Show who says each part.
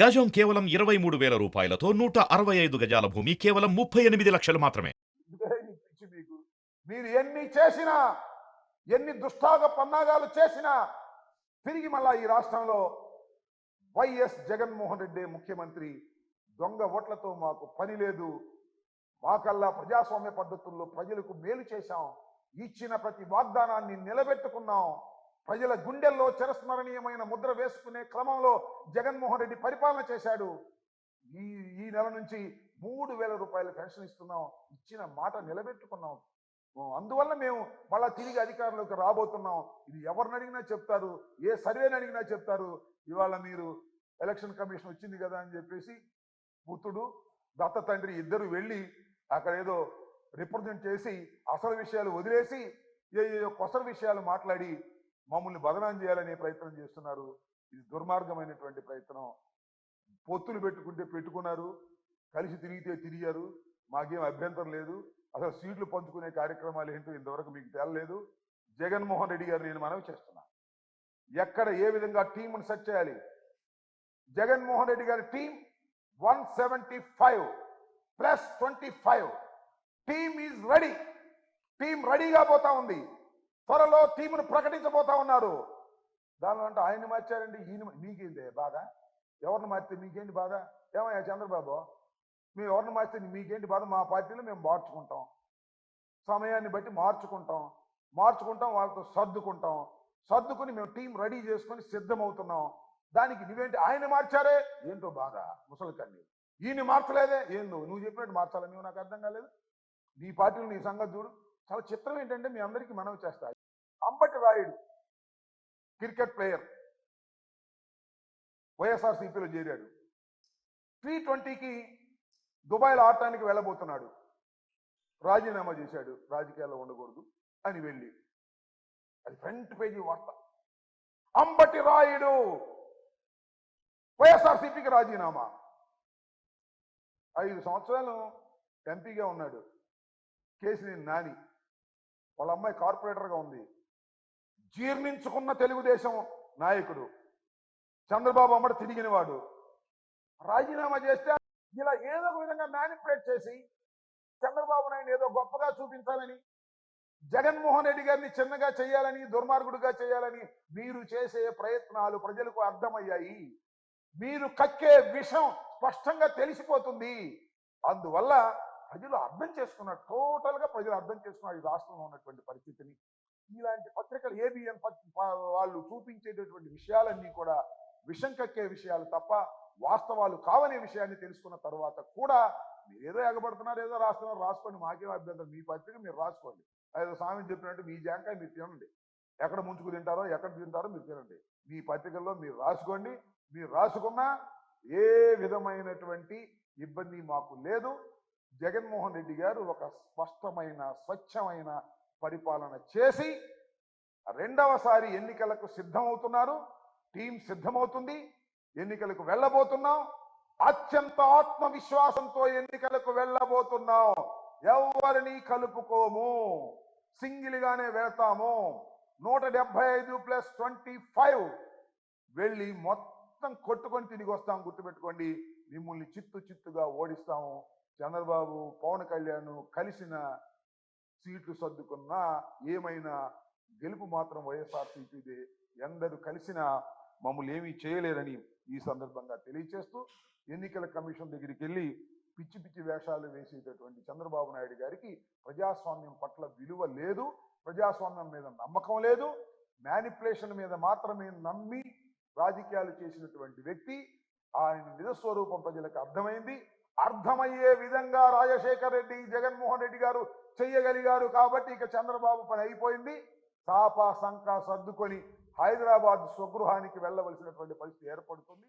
Speaker 1: గజం కేవలం 23,000 రూపాయలతో 165 గజాల భూమి కేవలం 38 లక్షలు మాత్రమే.
Speaker 2: మీరు ఎన్ని చేసినా, ఎన్ని దుష్టాగ పన్నాగాలు చేసినా తిరిగి మళ్ళా ఈ రాష్ట్రంలో వైఎస్ జగన్మోహన్ రెడ్డి ముఖ్యమంత్రి. దొంగ ఓట్లతో మాకు పని లేదు. మాకల్లా ప్రజాస్వామ్య పద్ధతుల్లో ప్రజలకు మేలు చేశాం. ఇచ్చిన ప్రతి వాగ్దానాన్ని నిలబెట్టుకున్నాం. ప్రజల గుండెల్లో చిరస్మరణీయమైన ముద్ర వేసుకునే క్రమంలో జగన్మోహన్ రెడ్డి పరిపాలన చేశాడు. ఈ నెల నుంచి 3,000 రూపాయల పెన్షన్ ఇస్తున్నాం. ఇచ్చిన మాట నిలబెట్టుకున్నాం. అందువల్ల మేము మళ్ళా తిరిగి అధికారంలోకి రాబోతున్నాం. ఇది ఎవరిని అడిగినా చెప్తారు, ఏ సర్వేని అడిగినా చెప్తారు. ఇవాళ మీరు ఎలక్షన్ కమిషన్ వచ్చింది కదా అని చెప్పేసి పుత్రుడు దత్త తండ్రి ఇద్దరు వెళ్ళి అక్కడ ఏదో రిప్రజెంట్ చేసి అసలు విషయాలు వదిలేసి ఏ కొసర విషయాలు మాట్లాడి మమ్మల్ని బదనాం చేయాలనే ప్రయత్నం చేస్తున్నారు. ఇది దుర్మార్గమైనటువంటి ప్రయత్నం. పొత్తులు పెట్టుకుంటే పెట్టుకున్నారు, కలిసి తిరిగితే తిరిగారు. మాకేం అభ్యంతరం లేదు. అసలు సీట్లు పంచుకునే కార్యక్రమాలు ఏంటో ఇంతవరకు మీకు తేలలేదు. జగన్మోహన్ రెడ్డి గారు నేను మనవి చేస్తున్నా, ఎక్కడ ఏ విధంగా టీంను సెట్ చేయాలి. జగన్మోహన్ రెడ్డి గారి team 175 plus 25 team is ready. Team రెడీగా పోతా ఉంది. త్వరలో టీమును ప్రకటించబోతా ఉన్నారు. దానిలో అంటే ఆయన్ని మార్చారండి, ఈయన మీకేంటి బాధ? ఎవరిని మార్చితే మీకేంటి బాధ? ఏమయ్యా చంద్రబాబు, మేము ఎవరిని మార్చితే మీకేంటి బాధ? మా పార్టీలో మేము మార్చుకుంటాం, సమయాన్ని బట్టి మార్చుకుంటాం, వాళ్ళతో సర్దుకుని మేము టీం రెడీ చేసుకొని సిద్ధమవుతున్నాం. దానికి నువ్వేంటి ఆయన మార్చారే ఏంటో బాధ? ముసలికన్ని ఈయన మార్చలేదే ఏందో నువ్వు చెప్పినట్టు మార్చాలి. నువ్వు నాకు అర్థం కాలేదు. నీ పార్టీలో నీ సంగతి చూడు. చాలా చిత్రం ఏంటంటే మీ అందరికీ మనవి చేస్తా, అంబటి రాయుడు క్రికెట్ ప్లేయర్ వైఎస్ఆర్సీపీలో చేరాడు. T20కి దుబాయ్లో ఆడటానికి వెళ్ళబోతున్నాడు. రాజీనామా చేశాడు, రాజకీయాల్లో ఉండకూడదు అని వెళ్ళి. అది ఫ్రంట్ పేజీ వార్త. అంబటి రాయుడు వైఎస్ఆర్సీపీకి రాజీనామా. 5 సంవత్సరాలు ఎంపీగా ఉన్నాడు. కేసినేని నాని వాళ్ళ అమ్మాయి కార్పొరేటర్గా ఉంది. జీర్ణించుకున్న తెలుగుదేశం నాయకుడు చంద్రబాబు అమ్మడు తిరిగినవాడు. రాజీనామా చేస్తే ఇలా ఏదో ఒక విధంగా మ్యానిపులేట్ చేసి చంద్రబాబు నాయుడు ఏదో గొప్పగా చూపించాలని, జగన్మోహన్ రెడ్డి గారిని చిన్నగా చేయాలని, దుర్మార్గుడుగా చేయాలని మీరు చేసే ప్రయత్నాలు ప్రజలకు అర్థమయ్యాయి. మీరు కక్కే విషం స్పష్టంగా తెలిసిపోతుంది. అందువల్ల ప్రజలు అర్థం చేసుకున్నారు, టోటల్గా ప్రజలు అర్థం చేసుకున్నారు ఈ రాష్ట్రంలో ఉన్నటువంటి పరిస్థితిని. ఇలాంటి పత్రికలు ABN వాళ్ళు చూపించేటటువంటి విషయాలన్నీ కూడా విషం కక్కే విషయాలు తప్ప వాస్తవాలు కావనే విషయాన్ని తెలుసుకున్న తర్వాత కూడా మీరు ఏదో ఎగబడుతున్నారు, ఏదో రాస్తున్నారు, రాసుకోండి, మాకేం అభ్యంతరం. మీ పత్రిక మీరు రాసుకోండి. ఏదో స్వామి చెప్పినట్టు మీ జాంకాయ మీరు తినండి, ఎక్కడ ముంచుకు తింటారో ఎక్కడ తింటారో మీరు తినండి. మీ పత్రికల్లో మీరు రాసుకోండి. మీరు రాసుకున్నా ఏ విధమైనటువంటి ఇబ్బంది మాకు లేదు. జగన్మోహన్ రెడ్డి గారు ఒక స్పష్టమైన స్వచ్ఛమైన పరిపాలన చేసి రెండవసారి ఎన్నికలకు సిద్ధమవుతున్నారు. టీం సిద్ధమవుతుంది. ఎన్నికలకు వెళ్ళబోతున్నాం. అత్యంత ఆత్మవిశ్వాసంతో ఎన్నికలకు వెళ్ళబోతున్నాం. ఎవరిని కలుపుకోము, సింగిల్గానే వెళ్తాము. 175 ప్లస్ 25 వెళ్ళి మొత్తం కొట్టుకొని తిరిగి వస్తాం. గుర్తుపెట్టుకోండి, మిమ్మల్ని చిత్తుగా ఓడిస్తాము. చంద్రబాబు పవన్ కళ్యాణ్ కలిసిన సీట్లు సర్దుకున్నా ఏమైనా గెలుపు మాత్రం వైఎస్ఆర్సీపీదే. ఎందరూ కలిసినా మమ్మల్ని ఏమీ చేయలేరని ఈ సందర్భంగా తెలియచేస్తూ, ఎన్నికల కమిషన్ దగ్గరికి వెళ్ళి పిచ్చి పిచ్చి వేషాలు వేసేటటువంటి చంద్రబాబు నాయుడు గారికి ప్రజాస్వామ్యం పట్ల విలువ లేదు, ప్రజాస్వామ్యం మీద నమ్మకం లేదు, మ్యానిపులేషన్ మీద మాత్రమే నమ్మి రాజకీయాలు చేసినటువంటి వ్యక్తి. ఆయన నిజస్వరూపం ప్రజలకు అర్థమైంది. అర్థమయ్యే విధంగా రాజశేఖర్ రెడ్డి, జగన్మోహన్ రెడ్డి గారు చెయ్యగలిగారు కాబట్టి ఇక చంద్రబాబు పని అయిపోయింది. సాపా సంకా సర్దుకొని హైదరాబాద్ స్వగృహానికి వెళ్ళవలసినటువంటి పరిస్థితి ఏర్పడుతుంది.